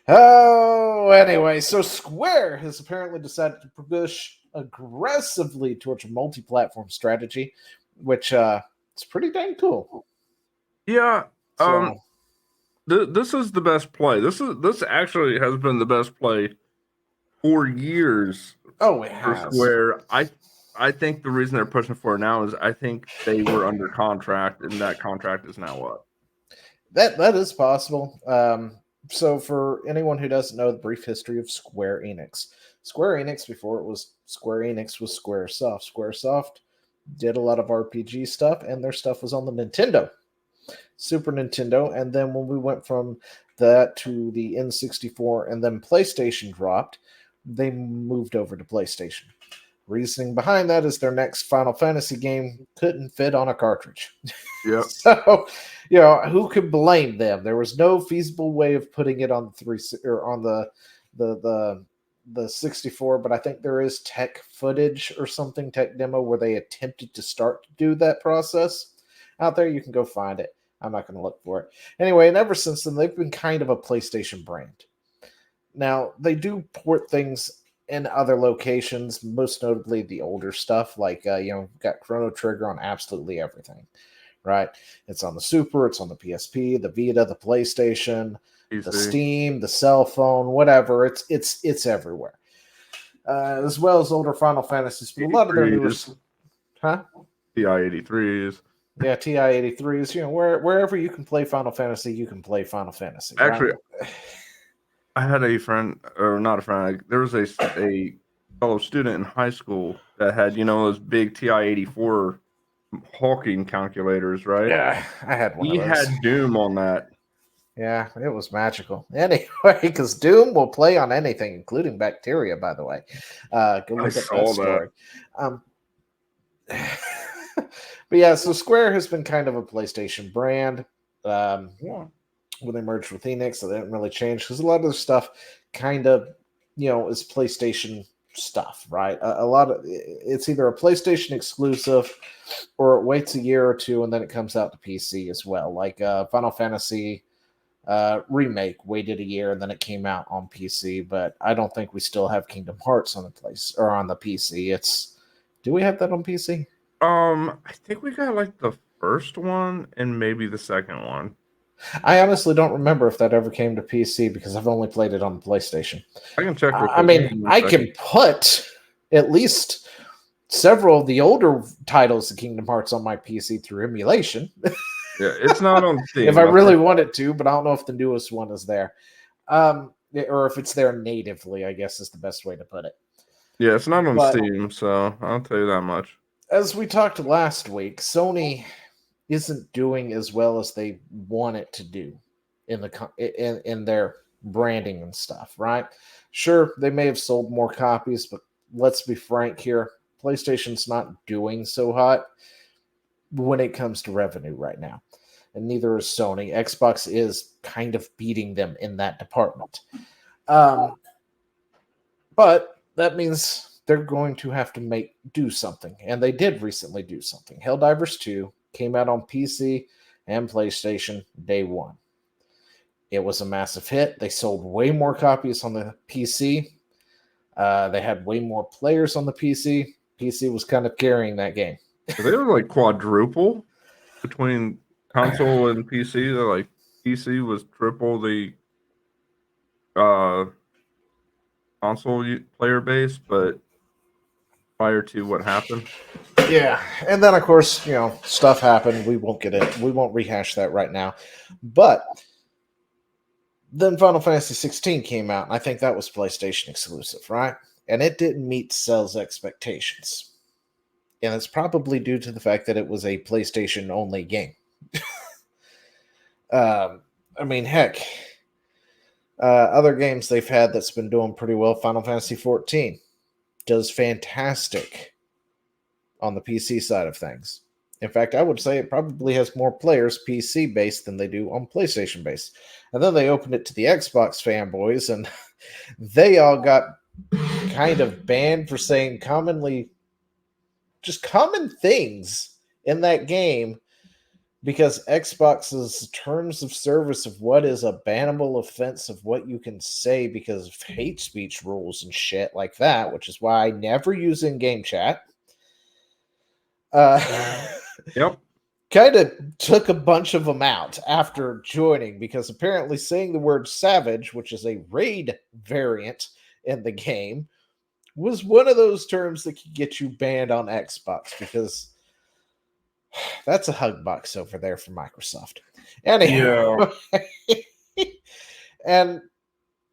Oh, anyway, so Square has apparently decided to push aggressively towards a multi-platform strategy, which is pretty dang cool. Yeah, So, this is the best play. This actually has been the best play for years oh, it for has. Square. I think the reason they're pushing for it now is I think they were under contract, and that contract is now up. That is possible. So, for anyone who doesn't know the brief history of Square Enix before it was Square Enix was SquareSoft. SquareSoft did a lot of RPG stuff, and their stuff was on the Nintendo, Super Nintendo, and then when we went from that to the N64, and then PlayStation dropped, they moved over to PlayStation. Reasoning behind that is their next Final Fantasy game couldn't fit on a cartridge. Yep. So, who could blame them? There was no feasible way of putting it on the three or on the the 64, but I think there is tech footage or something, tech demo where they attempted to start to do that process. Out there, you can go find it. I'm not going to look for it. Anyway, and ever since then, they've been kind of a PlayStation brand. Now, they do port things in other locations, most notably the older stuff, like, got Chrono Trigger on absolutely everything, right? It's on the Super, it's on the PSP, the Vita, the PlayStation, the PC, Steam, the cell phone, whatever. It's everywhere. As well as older Final Fantasies, but a lot of their newer, 83s, huh? TI 83s. Yeah, TI 83s. Wherever you can play Final Fantasy, you can play Final Fantasy, right? Actually, I had a friend, or not a friend. There was a fellow student in high school that had those big TI 84 Hawking calculators, right? Yeah, I had one of He those. had Doom on that. Yeah, it was magical. Anyway, because Doom will play on anything, including bacteria, by the way. Go I look up that saw that. story. Um, but yeah, so Square has been kind of a PlayStation brand. Um, Yeah. when they merged with Enix, so they didn't really change because a lot of the stuff kind of, is PlayStation stuff, right? A lot of it's either a PlayStation exclusive or it waits a year or two and then it comes out to PC as well. Like Final Fantasy remake waited a year and then it came out on PC, but I don't think we still have Kingdom Hearts on the place or on the PC. Do we have that on PC? I think we got like the first one and maybe the second one. I honestly don't remember if that ever came to PC because I've only played it on the PlayStation. I can check real I quick. Give mean, me 1 I second. can put at least several of the older titles of Kingdom Hearts on my PC through emulation Yeah, it's not on if I Steam. really wanted to, but I don't know if the newest one is there. Or if it's there natively, I guess is the best way to put it. Yeah, it's not on But Steam, so I'll tell you that much. as we talked last week, Sony isn't doing as well as they want it to do in their branding and stuff, right? Sure, they may have sold more copies, but let's be frank here. PlayStation's not doing so hot when it comes to revenue right now. And neither is Sony. Xbox is kind of beating them in that department. Um, but that means they're going to have to do something. And they did recently do something. Helldivers 2 came out on PC and PlayStation day one. It was a massive hit. They sold way more copies on the PC. They had way more players on the PC. PC was kind of carrying that game. They were like quadruple between console and PC. They're like PC was triple the uh player base, but prior to what happened. Yeah, and then of course, stuff happened. We won't get it. We won't rehash that right now. But then Final Fantasy 16 came out, and I think that was PlayStation exclusive, right? And it didn't meet sales expectations. And it's probably due to the fact that it was a PlayStation only game. I mean, heck, other games they've had that's been doing pretty well. Final Fantasy 14 does fantastic on the PC side of things. In fact, I would say it probably has more players PC based than they do on PlayStation based. And then they opened it to the Xbox fanboys, and they all got kind of banned for saying common things in that game because Xbox's terms of service of what is a bannable offense of what you can say because of hate speech rules and shit like that, which is why I never use in-game chat. Yep. Kind of took a bunch of them out after joining because apparently saying the word savage, which is a raid variant in the game, was one of those terms that could get you banned on Xbox because that's a hug box over there for Microsoft. Anyway, and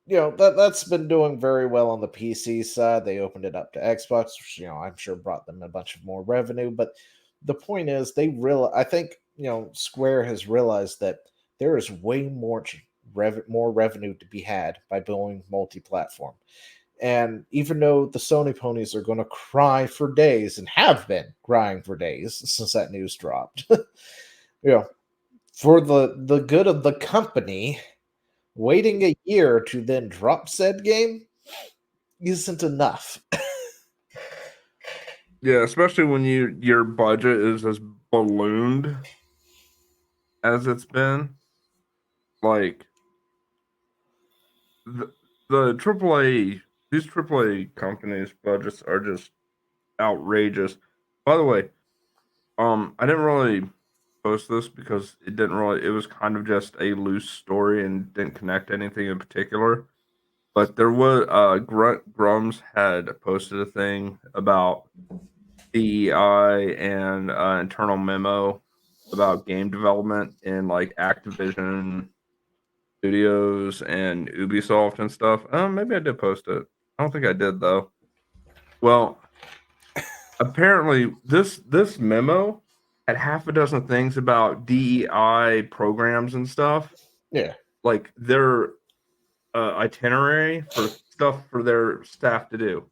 that's been doing very well on the PC side. They opened it up to Xbox, which I'm sure brought them a bunch of more revenue. But the point is, I think Square has realized that there is way more revenue to be had by going multi-platform. And even though the Sony ponies are going to cry for days and have been crying for days since that news dropped, for the good of the company, waiting a year to then drop said game isn't enough. Yeah, especially when your budget is as ballooned as it's been. Like the AAA, these AAA companies' budgets are just outrageous. By the way, I didn't really post this because it was kind of just a loose story and didn't connect anything in particular. But there was Grums had posted a thing about DEI and internal memo about game development in like Activision Studios and Ubisoft and stuff. Maybe I did post it. I don't think I did though. Well, apparently this memo had half a dozen things about DEI programs and stuff, Yeah. like their itinerary for stuff for their staff to do.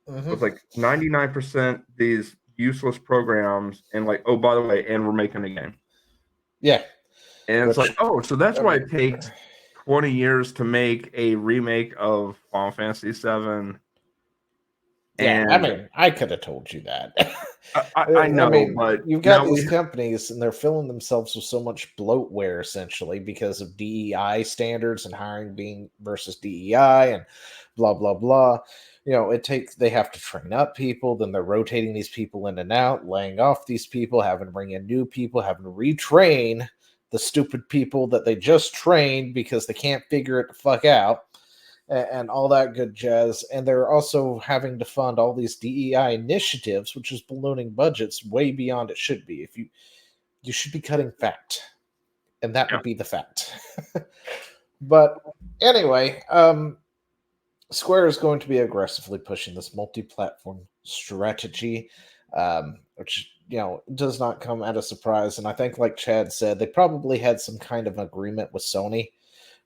It was like 99% these useless programs, and like, oh, by the way, and we're making a game. Yeah. And it's like, Which, oh, so that's I why mean, it takes 20 years to make a remake of Final Fantasy VII. yeah, I And mean, I could have told you that. I I know, mean, but you've got now these companies and they're filling themselves with so much bloatware essentially because of DEI standards and hiring being versus DEI and blah blah blah. They have to train up people, then they're rotating these people in and out, laying off these people, having to bring in new people, having to retrain the stupid people that they just trained because they can't figure it the fuck out and all that good jazz. And they're also having to fund all these DEI initiatives, which is ballooning budgets way beyond it should be. If you should be cutting fat, and that yeah, would be the fat. But anyway, Square is going to be aggressively pushing this multi-platform strategy, which does not come at a surprise. And I think, like Chad said, they probably had some kind of agreement with Sony,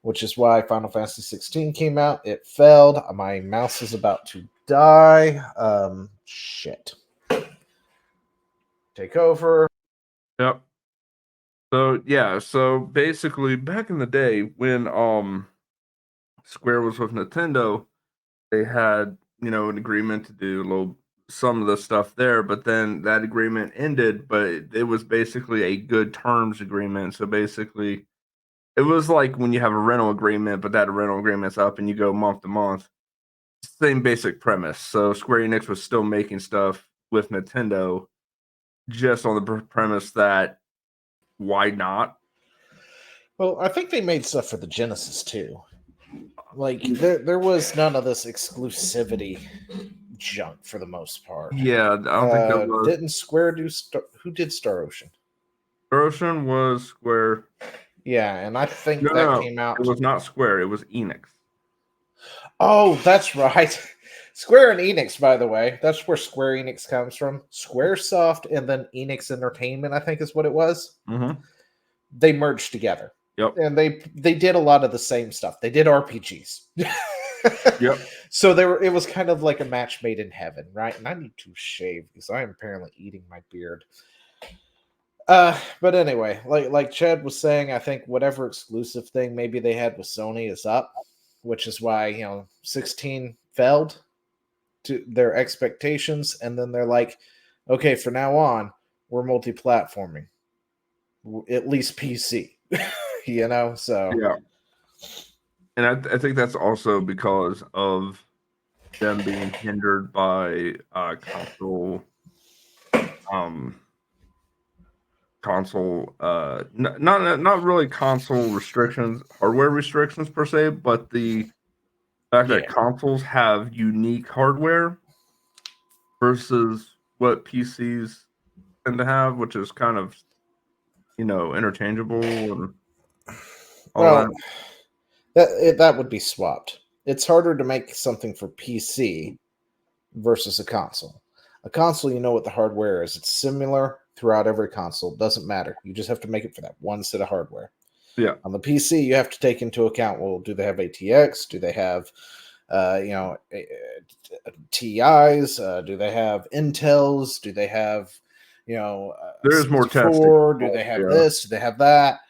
which is why Final Fantasy 16 came out. It failed. My mouse is about to die. Shit. Take over. yep. So yeah, so basically back in the day when Square was with Nintendo, they had, an agreement to do some of the stuff there, but then that agreement ended, but it was basically a good terms agreement. So basically it was like when you have a rental agreement, but that rental agreement's up and you go month to month. Same basic premise. So Square Enix was still making stuff with Nintendo just on the premise that why not? Well, I think they made stuff for the Genesis too. Like there was none of this exclusivity junk for the most part. Yeah, I don't think there was. Didn't Square do who did Star Ocean? Ocean was Square. Yeah, and I think No, that no, came it out. was not Square. It was Enix. Oh, that's right. Square and Enix, by the way. That's where Square Enix comes from. Squaresoft and then Enix Entertainment, I think is what it was. Mm-hmm. They merged together. Yep. And they did a lot of the same stuff. They did RPGs. Yep. So it was kind of like a match made in heaven, right? And I need to shave because I am apparently eating my beard. But anyway, like Chad was saying, I think whatever exclusive thing maybe they had with Sony is up, which is why 16 failed to their expectations, and then they're like, okay, for now on, we're multi-platforming. at least PC. So Yeah, and I think that's also because of them being hindered by um console not really console restrictions, hardware restrictions per se, but the fact that yeah. consoles have unique hardware versus what PCs tend to have, which is kind of, interchangeable and all that. Well, that would be swapped. It's harder to make something for PC versus a console. A console, you know what the hardware is. It's similar throughout every console. Doesn't matter. You just have to make it for that one set of hardware. Yeah. On the PC, you have to take into account, well, do they have ATX? Do they have, TIs? Do they have Intels? Do they have, There is more testing 64? Do they involved, have yeah. this? Do they have that?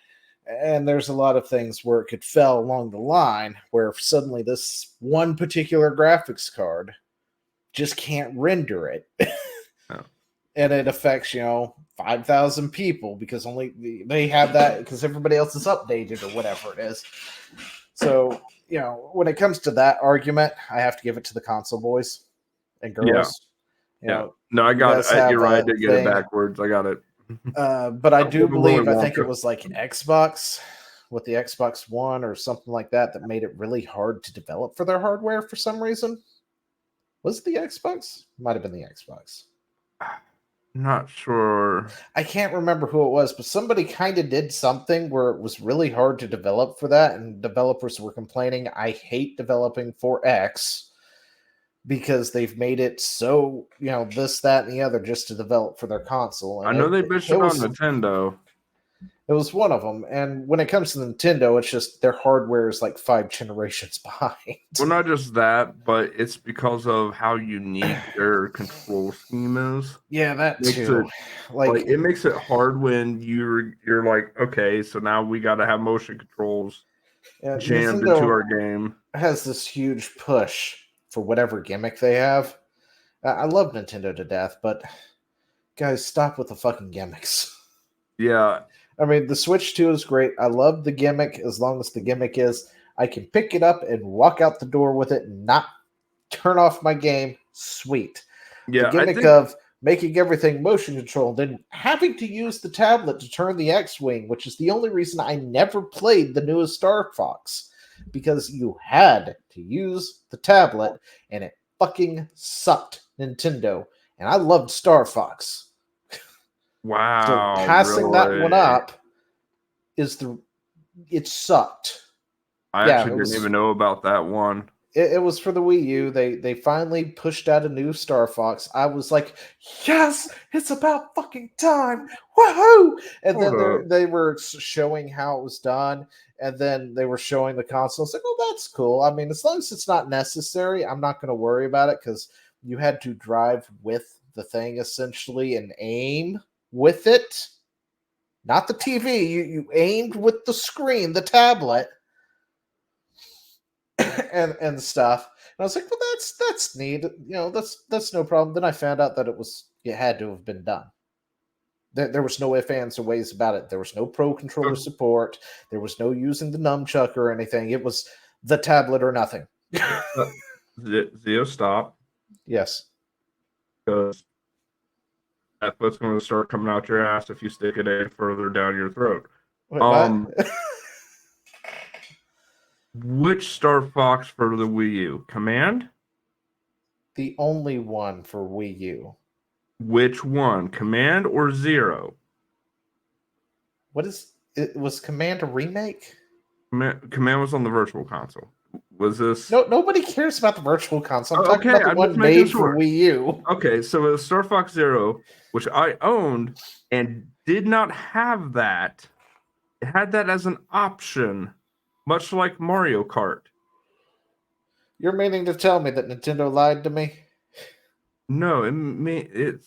And there's a lot of things where it could fell along the line where suddenly this one particular graphics card just can't render it. Yeah. And it affects 5,000 people because only they have that because everybody else is updated or whatever it is. So when it comes to that argument, I have to give it to the console boys and Yeah. girls. Yeah. No, I You got guys it. have You're right. I a did get it thing, backwards. I got it. but I do Willy believe I think it Wonka. was like Xbox with the Xbox One or something like that made it really hard to develop for their hardware for some reason. Was it the Xbox? Might have been the Xbox. Not sure. I can't remember who it was, but somebody kind of did something where it was really hard to develop for that, and developers were complaining, I hate developing for X because they've made it so, this, that, and the other just to develop for their console. I And know it, they bitched it about was Nintendo. it was one of them. And when it comes to Nintendo, it's just their hardware is like 5 generations behind. Well, not just that, but it's because of how unique their control scheme is. Yeah, that Makes too. it like it makes it hard when you're like, okay, so now we got to have motion controls jammed into Nintendo our game. has this huge push for whatever gimmick they have. I love Nintendo to death, but guys, stop with the fucking gimmicks. Yeah, I mean, the Switch 2 is great. I love the gimmick as long as the gimmick is I can pick it up and walk out the door with it and not turn off my game. Sweet. The yeah. I gimmick think of making everything motion controlled and having to use the tablet to turn the X-Wing, which is the only reason I never played the newest Star Fox, because you had to use the tablet and it fucking sucked, Nintendo. And I loved Star Fox. So wow, passing that one really. up it sucked. I Yeah, actually didn't even know about that one. it was for the Wii U. They finally pushed out a new Star Fox. I was like, yes, it's about fucking time. Woohoo! And Hold then up. they were showing how it was done, and then they were showing the console. It's like, oh, that's cool. I mean, as long as it's not necessary, I'm not going to worry about it because you had to drive with the thing essentially and aim with it, not the TV. You aimed with the screen, the tablet, and stuff. And I was like, well, that's neat. That's no problem. Then I found out that it had to have been done. There was no ifs, ands, or ways about it. There was no pro controller support. There was no using the nunchuck or anything. It was the tablet or nothing. Zio, stop, Yes. because that's what's going to start coming out your ass if you stick it any further down your throat. Wait, what? Um, which Star Fox for the Wii U? Command? The only one for Wii U. Which one? Command or Zero? What is it? Was Command a remake? Command was on the Virtual Console. Was this? No, nobody cares about the Virtual Console. I'm Oh, talking okay, about the I'm just one making made for sure. Wii U. Okay, so it was Star Fox Zero, which I owned and did not have that. It had that as an option, much like Mario Kart. You're meaning to tell me that Nintendo lied to me? No, it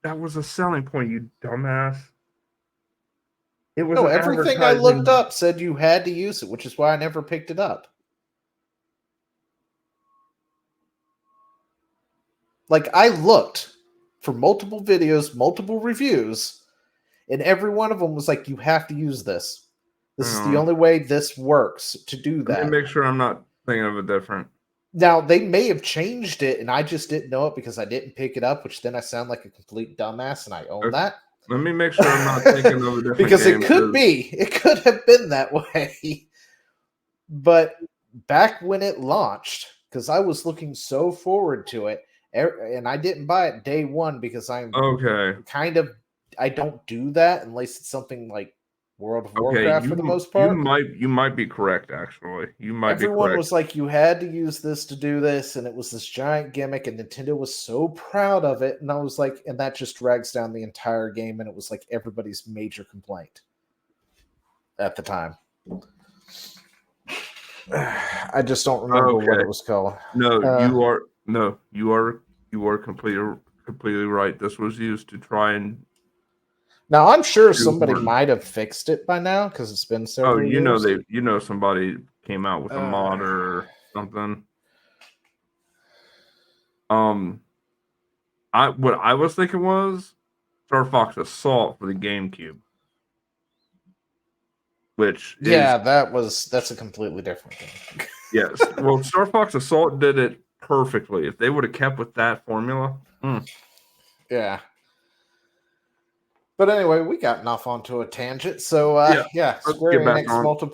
that was a selling point, you dumbass. It was No, an everything I looked advertising. up said you had to use it, which is why I never picked it up. Like, I looked for multiple videos, multiple reviews, And every one of them was like, you have to use this. This is Hang the on. only way this works to do Let that. me make sure I'm not thinking of it different. Now, they may have changed it, and I just didn't know it because I didn't pick it up, which then I sound like a complete dumbass, and I own Okay. that. Let me make sure I'm not thinking of a different Because game. it could have been that way. But back when it launched, because I was looking so forward to it, and I didn't buy it day one because I'm Okay. I don't do that unless it's something like World of Okay. Warcraft for the most You part. might be correct, actually. You might be Everyone correct. was like, you had to use this to do this, and it was this giant gimmick, and Nintendo was so proud of it. And I was like, and that just drags down the entire game, and it was like everybody's major complaint at the time. I just don't remember what it was called. No, you are completely right. This was used to try and Now I'm sure somebody shoehorn. might have fixed it by now because it's been Oh, several years. somebody came out with a mod or something. What I was thinking was Star Fox Assault for the GameCube, which is that's a completely different thing. yes. Well, Star Fox Assault did it perfectly. If they would have kept with that formula, Yeah. But anyway, we got off onto a tangent. So yeah. yeah, Let's Square get back Enix on. multiple